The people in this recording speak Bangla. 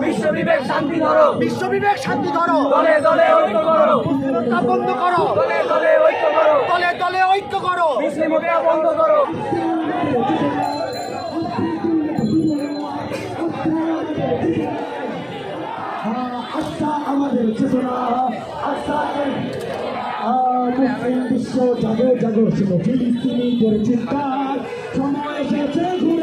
বিশ্ববিবেক শান্তি ধরো, বিশ্ববিবেক শান্তি ধরো, দলে দলে ঐক্য করো, মুসলিমতা বন্ধ করো, দলে দলে ঐক্য করো, দলে দলে ঐক্য করো, মুসলিমতা বন্ধ করো। আস্থা আমাদের চেতনা, আস্থা মুসলিম বিশ্ব জাগো জাগো ছিল ফিলিস্তিনিদের চিন্তা, সময় এসেছে।